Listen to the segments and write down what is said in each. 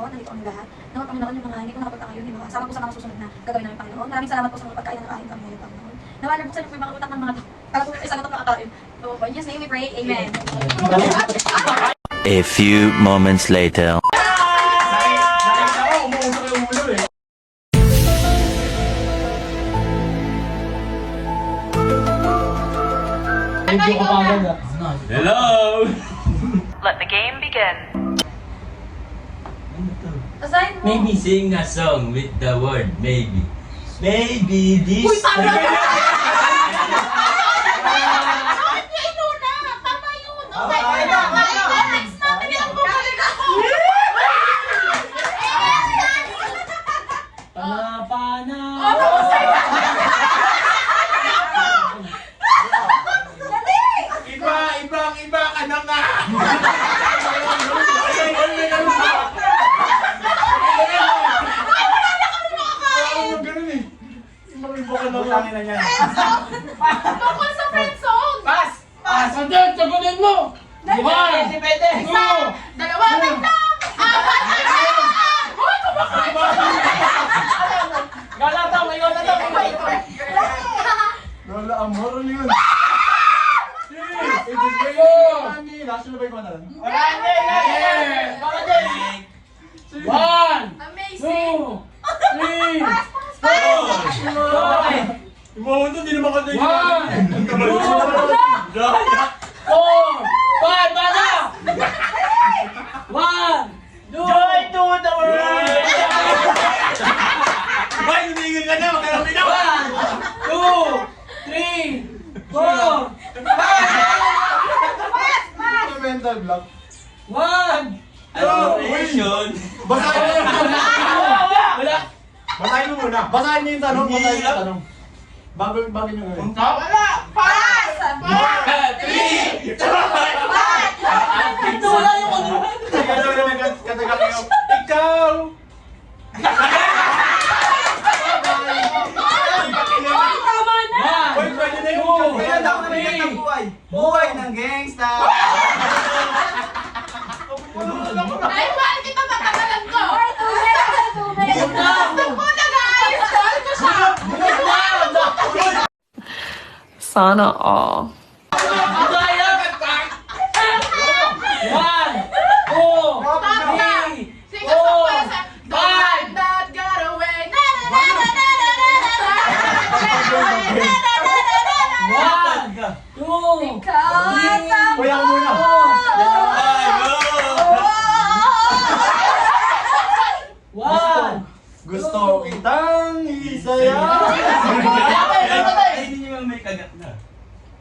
at nandito kami lahat. Nawa Panginoon yung mga hindi ko nakapagtaka yun, di ba? Sama po sa mga susunod na gagawin namin Panginoon. Maraming salamat po sa mga pagkain na nakain kami ngayon Panginoon. Nawala po sa inyo po yung mga utak ng mga kala po isa na ito makakain. So, in Jesus' name we pray, Amen. A few moments later. Nakita ko, umuusok yung ulo eh. Medyo ko pa agad ah. Hello! Let the game begin. Aside mo. Maybe sing a song with the word maybe. Maybe this... Uy, tama na! Bakit niya inuna? Tama yun! Okay, next natin yung bumalik ako! Pana. Iba ka na nga! Butangin na yan. Tungkol sa friend song! Pas! Sagot! Sagutin mo! One! Two! Dalawa, tatlo! Apat! Uy, kumakain! Galataw! May galataw! Lola, amor ano yun? It is kayo! Last na ba yung na lang? One! Amazing! Two! Three! Four! Imawan to, di naman ka na yun. One! Daya! Four! Five! Bada! One! Two! Joy to the world! Bay, lumigil ka na, magkalapin na! One! Two! Three! Four! Five! Mental block. One! Adoration! Basahin mo muna! Wala! Basahin mo muna! Basahin niyo yung tanong! Basahin niyo yung tanong! Bago nyo ngayon. Wala! Pass! Three! Ito wala yung ano! Katagal kayo. Ikaw! Tama na! One! Uy, pwede na yun! Two! Kaya daw na Three! ng buhay. Buhay ng gangsta. Ay, mahal kita matagalan ko! Una! Gusto na guys! Mahal ko siya! Sana all. One! Two! Three! Sing a song para sa Five! that got away! Na na na na na na na. One! Two! Three! Kuya ko muna! One! Gusto kitang isaya. Ay, hindi naman may kagat na.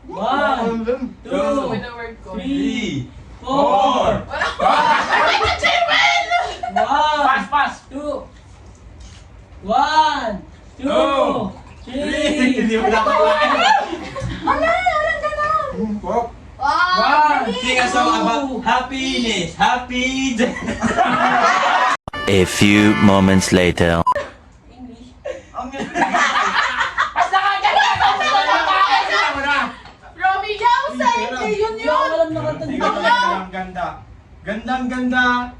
One! Two! With the word ko. Three! Four! Ay, na Jewel! One! Two! One! Two! Three! Hindi mo nakakain. One! Sing a song about happiness. Happy day. A few moments later. Romeo, sa hindi yun yun! Ang ganda. Gandang ganda.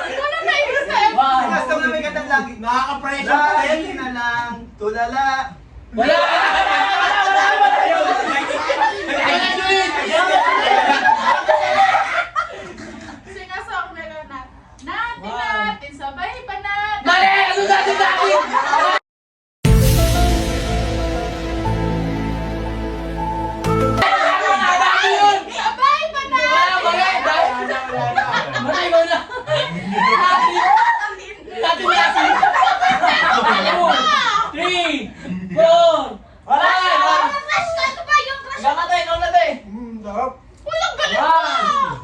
Ano na isip? One! Gusto na may gandang lagi. Nakaka-pressure pa Lagi rin. na lang. Tulala. Wala! Sing a song meron na. Natin, sabay pa natin. Mali! Ano natin natin? Sabay pa natin. Mali mo na! Natin natin! Two! Three! Four! Five! Ano ba yung crush? Walang galit One! pa!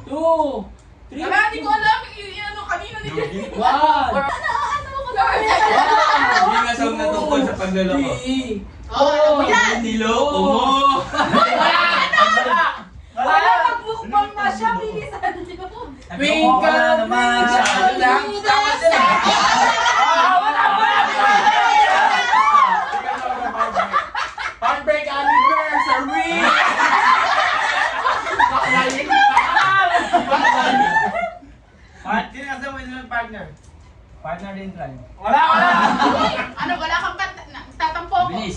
Two! Three! Wala, hindi ko alam. Ano kanina ni One! Ano ko na? Sing a song na tungkol sa pagloloko. Three! Oh, yan! Niloko mo. Wala, magbukbang pa siya, bilisan niyo. Twinkle, twinkle, Tama sila. Heartbreak anniversary!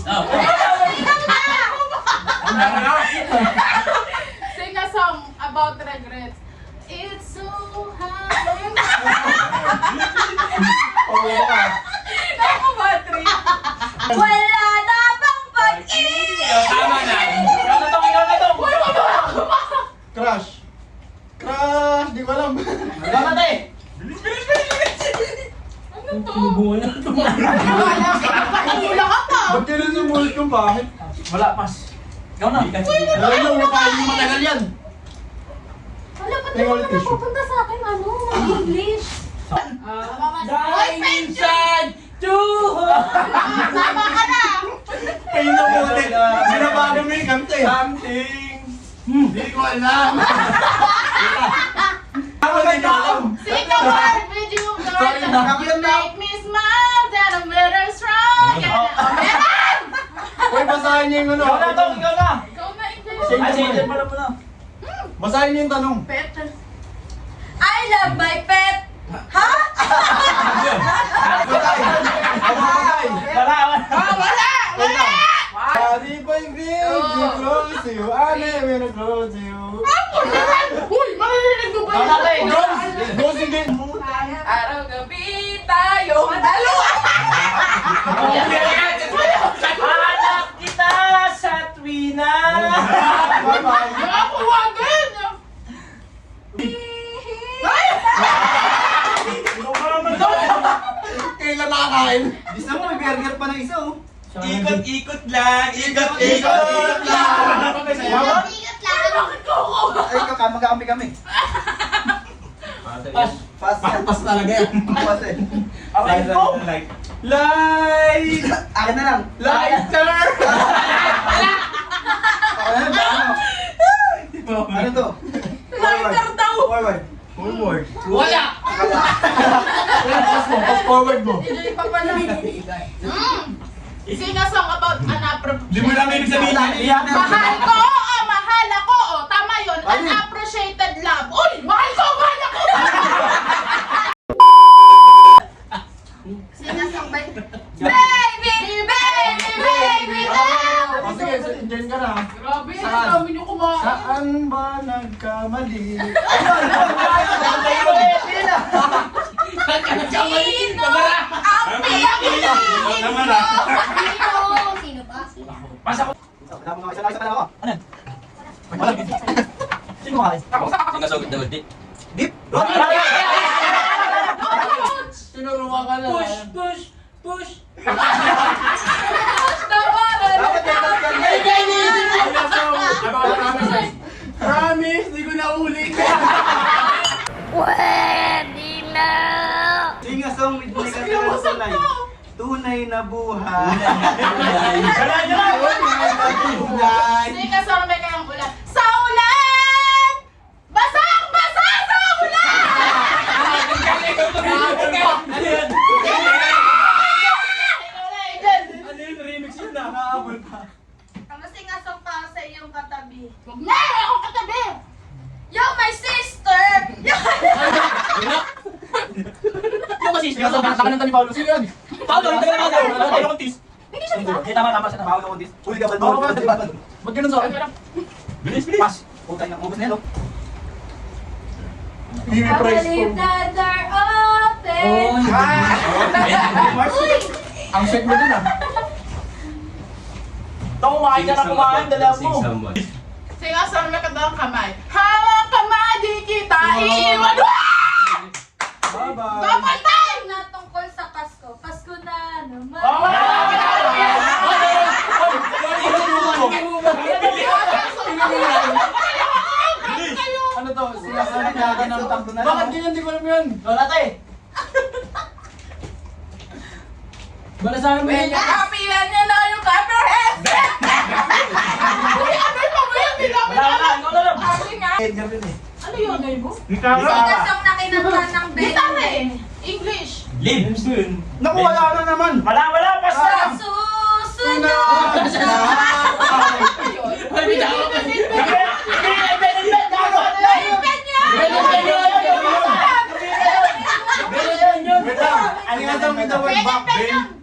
Oh. Sing a song about regrets. It's so hard. Ako ba, Tri? Wala na bang pag-ibig? Tama na. Ikaw na tong. Crush. Crush, di ko alam. Dapat eh. Ano to? Wala ka pa. Ba't kailan sumulit yung pangit? Wala, pas. Ikaw na. Alam nyo, wala pa yung matagal yan. Wala, ba't Tingnan naman ulit tissue. napupunta sa akin, ano, English? Dimension 2! Tama ka na. Pain na buti. Sinabago mo yung kanta eh. Something. Hindi ko alam. Ako na nyo alam. Sing a word with you, girl. You make me smile, that I'm better strong. Meron! Uy, basahin niyo yung ano. Ikaw na to, ikaw na. Ikaw na, English. Sing Ay, the sige, word. pala mo na. Basahin niyo yung tanong. Pet. I love my pet! Ha? Batay! Ako batay! Wala, wala. Wala! Wala! Body by baby, close to you. I never close to you. Uy, maririnig mo ba Ikaw na, te. Ghost again. Araw-gabi tayong dalawa. Hanap kita sa tuwina. Bye-bye. Nakakuwagin! Kailan nakakain? Gusto mo, may burger pa ng isa, oh. Ikot-ikot lang. Ikot lang. Bakit ko ako? Ay, ikaw, magkakampi kami. Pas. Pas. Pas talaga yan. Pas eh. Like ko? Light! Akin na lang. Lighter! Ako na lang, ano to? Lighter daw. Forward. Forward. Wala. Pass mo, pass forward mo. Hindi pa pala. Sing a song about Di mo lang ibig sabihin. Mahal ko, mahal ako. Tama yun. Unappreciated love. Uy, mahal ko, mahal ako. Sing a song, baby. Baby, baby, baby, love. O sige, dyan ka na. Grabe, ang Saan? dami niyo kumain. Saan ba nagkamali? Sino ang pinakilin? Namara. Sino ba? Sino? Pas ako. Wala mo nga, isa lang ako. Ano yan? Wala. Sino kumain? Ako. Singasagot na ulit. Dip. Tinuruan ka na. Push! Dapat dapat ka Promise, di ko na ulit. Pwede na! Sing a song with me kasi ng tunay. Tunay na buhay. Sing a song, may kayang ulan. Sa ulan! Basang-basa sa ulan! Ano yun, remix yun na. Nakaabol pa. Ang sing a song para sa iyong katabi. Huwag na! Akong katabi! Yo, my sister! Yung kasi, sing a song, nakakanta ni Paolo. Sino yun? Paolo, hindi ka na Paolo Contis. Hindi siya sa Hindi, tama siya. Paolo Contis. Huli ka ba? Ba't ganun sa akin? Bilis. Pas. Putay na, ubos na yan, oh. Give me I prize believe po. that they're open. Ang sweet mo din ah. Ito, kumain ka na kumain, dala mo. Sing a song, nakadang kamay. Hawak kamay, di kita iiwan. Bye-bye. Dapat time! Na tungkol sa Pasko. Pasko na naman. Ano to? Sinasabi natin ang takbo na. Bakit ganyan? Di ko alam yun. Lola, te. Bala sa akin mo yan. Nakapilan niya na yung copperhead! Uy, ano yung pabayang bilang Wala, ikaw na lang. Sabi nga. Gabi na eh. Ano yun? Sino song na kinanta ng Gitara baby? eh. English. Live! Naku, wala na naman. Wala, pas na. Susunod na. Ay, bitaw ka dito. Wait lang. Ano nga daw may the word back?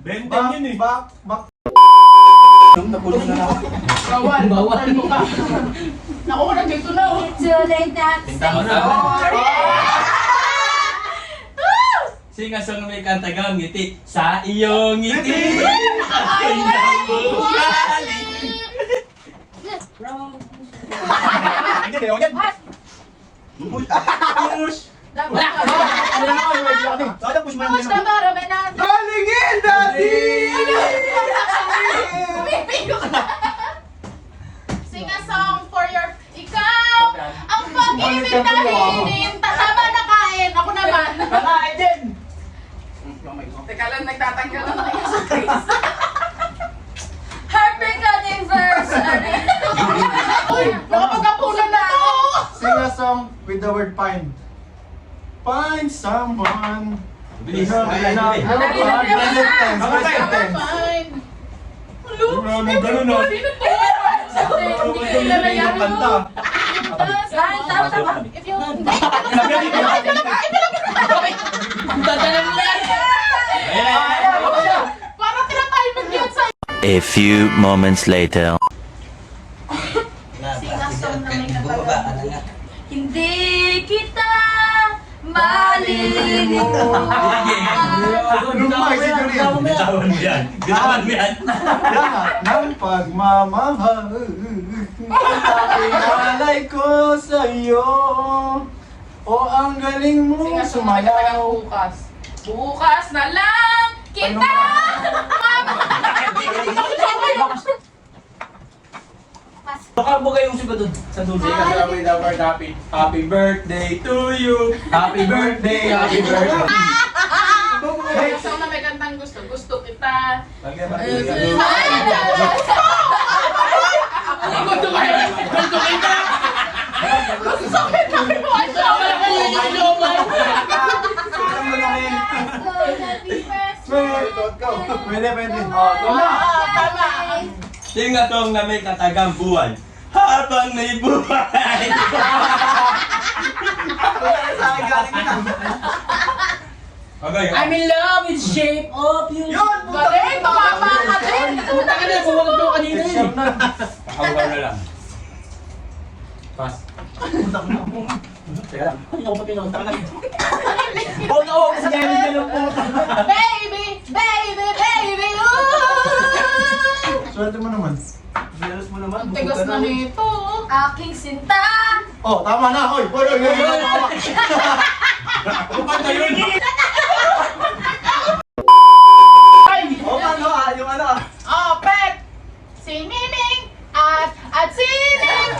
Ben. Back. Napulong na ako. Bawal. Bawal mo ka. Naku, nandito na. Oh. It's too late na. Pinta ko na. Sing-a-song na may kantagang ngiti sa iyong ngiti. Ay, nabugali. Hindi, hindi. Push! Dapat. Sada push mo Push lang. na to, Romena. Galingin dati! Sing a song for your... Ikaw, ang pag-ibig na hinin. Tama na kain. Ako naman. Kakain din! Teka lang, nagtatanggal na tayo sa face. Heartbreak anniversary. Uy, nakapagkapunan na ako. Sing a song with the word find. Find someone. Bilis. Present tense. Present tense. Fine. Ganun no? Hindi na yan. Kanta. Tama. If you... Parang tinatime yun sa... A few moments later. Sing a song na may katagang. Hindi kita malilimutan. Lumay si Julian. Bitawan mo yan. Bitawan mo yan. Lahat ng pagmamahal Pinalay ko sa'yo. O ang galing mo Sing a song na may katagang sumayaw. bukas. Bukas na lang kita! Baka mo kayong siba doon sa dulo. Happy birthday to you. Happy birthday, happy birthday. Sing a song na may kantang gusto. Gusto kita. Lagyan mo. Gusto kita! Gusto kita! Pwede. Tama! Sing-a-song na may katagang buwan. Habang may buhay. Okay. I'm in love with the shape of you. Yun! Galing! Tumama ka din! Taka na, bumawag ko kanina eh. Pakawaw na lang. Pass. Teka lang. Hindi ako papinong. Taka na. Oo na, oo. Kasi ganyan ka lang po. Baby! Baby! Baby! Ooh! Swerte mo naman. Jealous mo naman. Tigas na nito. Aking sinta. Oh, tama na. Oy, pwede. Kumanta yun. Oo, ano ah, yung ano ah. Oh, pet! Si Miming at si Ning!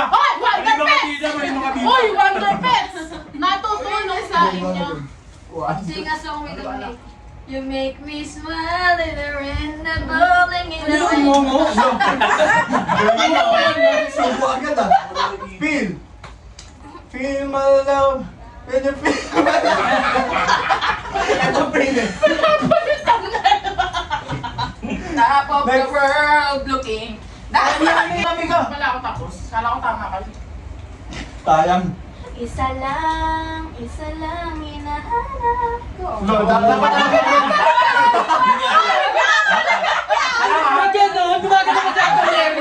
Hoy! Wonder Pets! Hoy! Wonder Pets! Natutulong sa inyo. Sing a song with me. You make me smile in the rain and bowling in the rain. Subo agad ah. Feel. Feel my love. When you feel my love. Ito feel eh. Top of the world looking. Kami ka. Wala ako tapos. Kala ko tama ka. Sayang. Isa lang hinahanap ko. No, dapat Bakit yan no? Gumagano ka sa akin.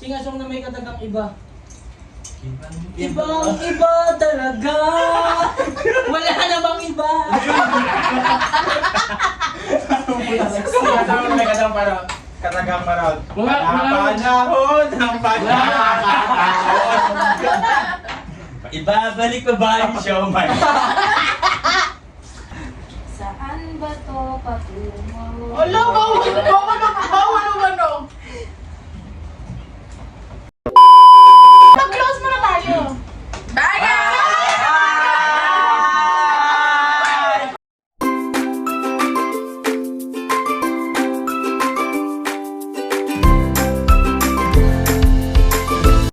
Sing-a-song na may katagang iba. Ibang iba talaga. Wala namang iba. Katagang parang. Panahon ng Ibabalik pa ba yung show, man? Saan ba to patungo? Wala, bawal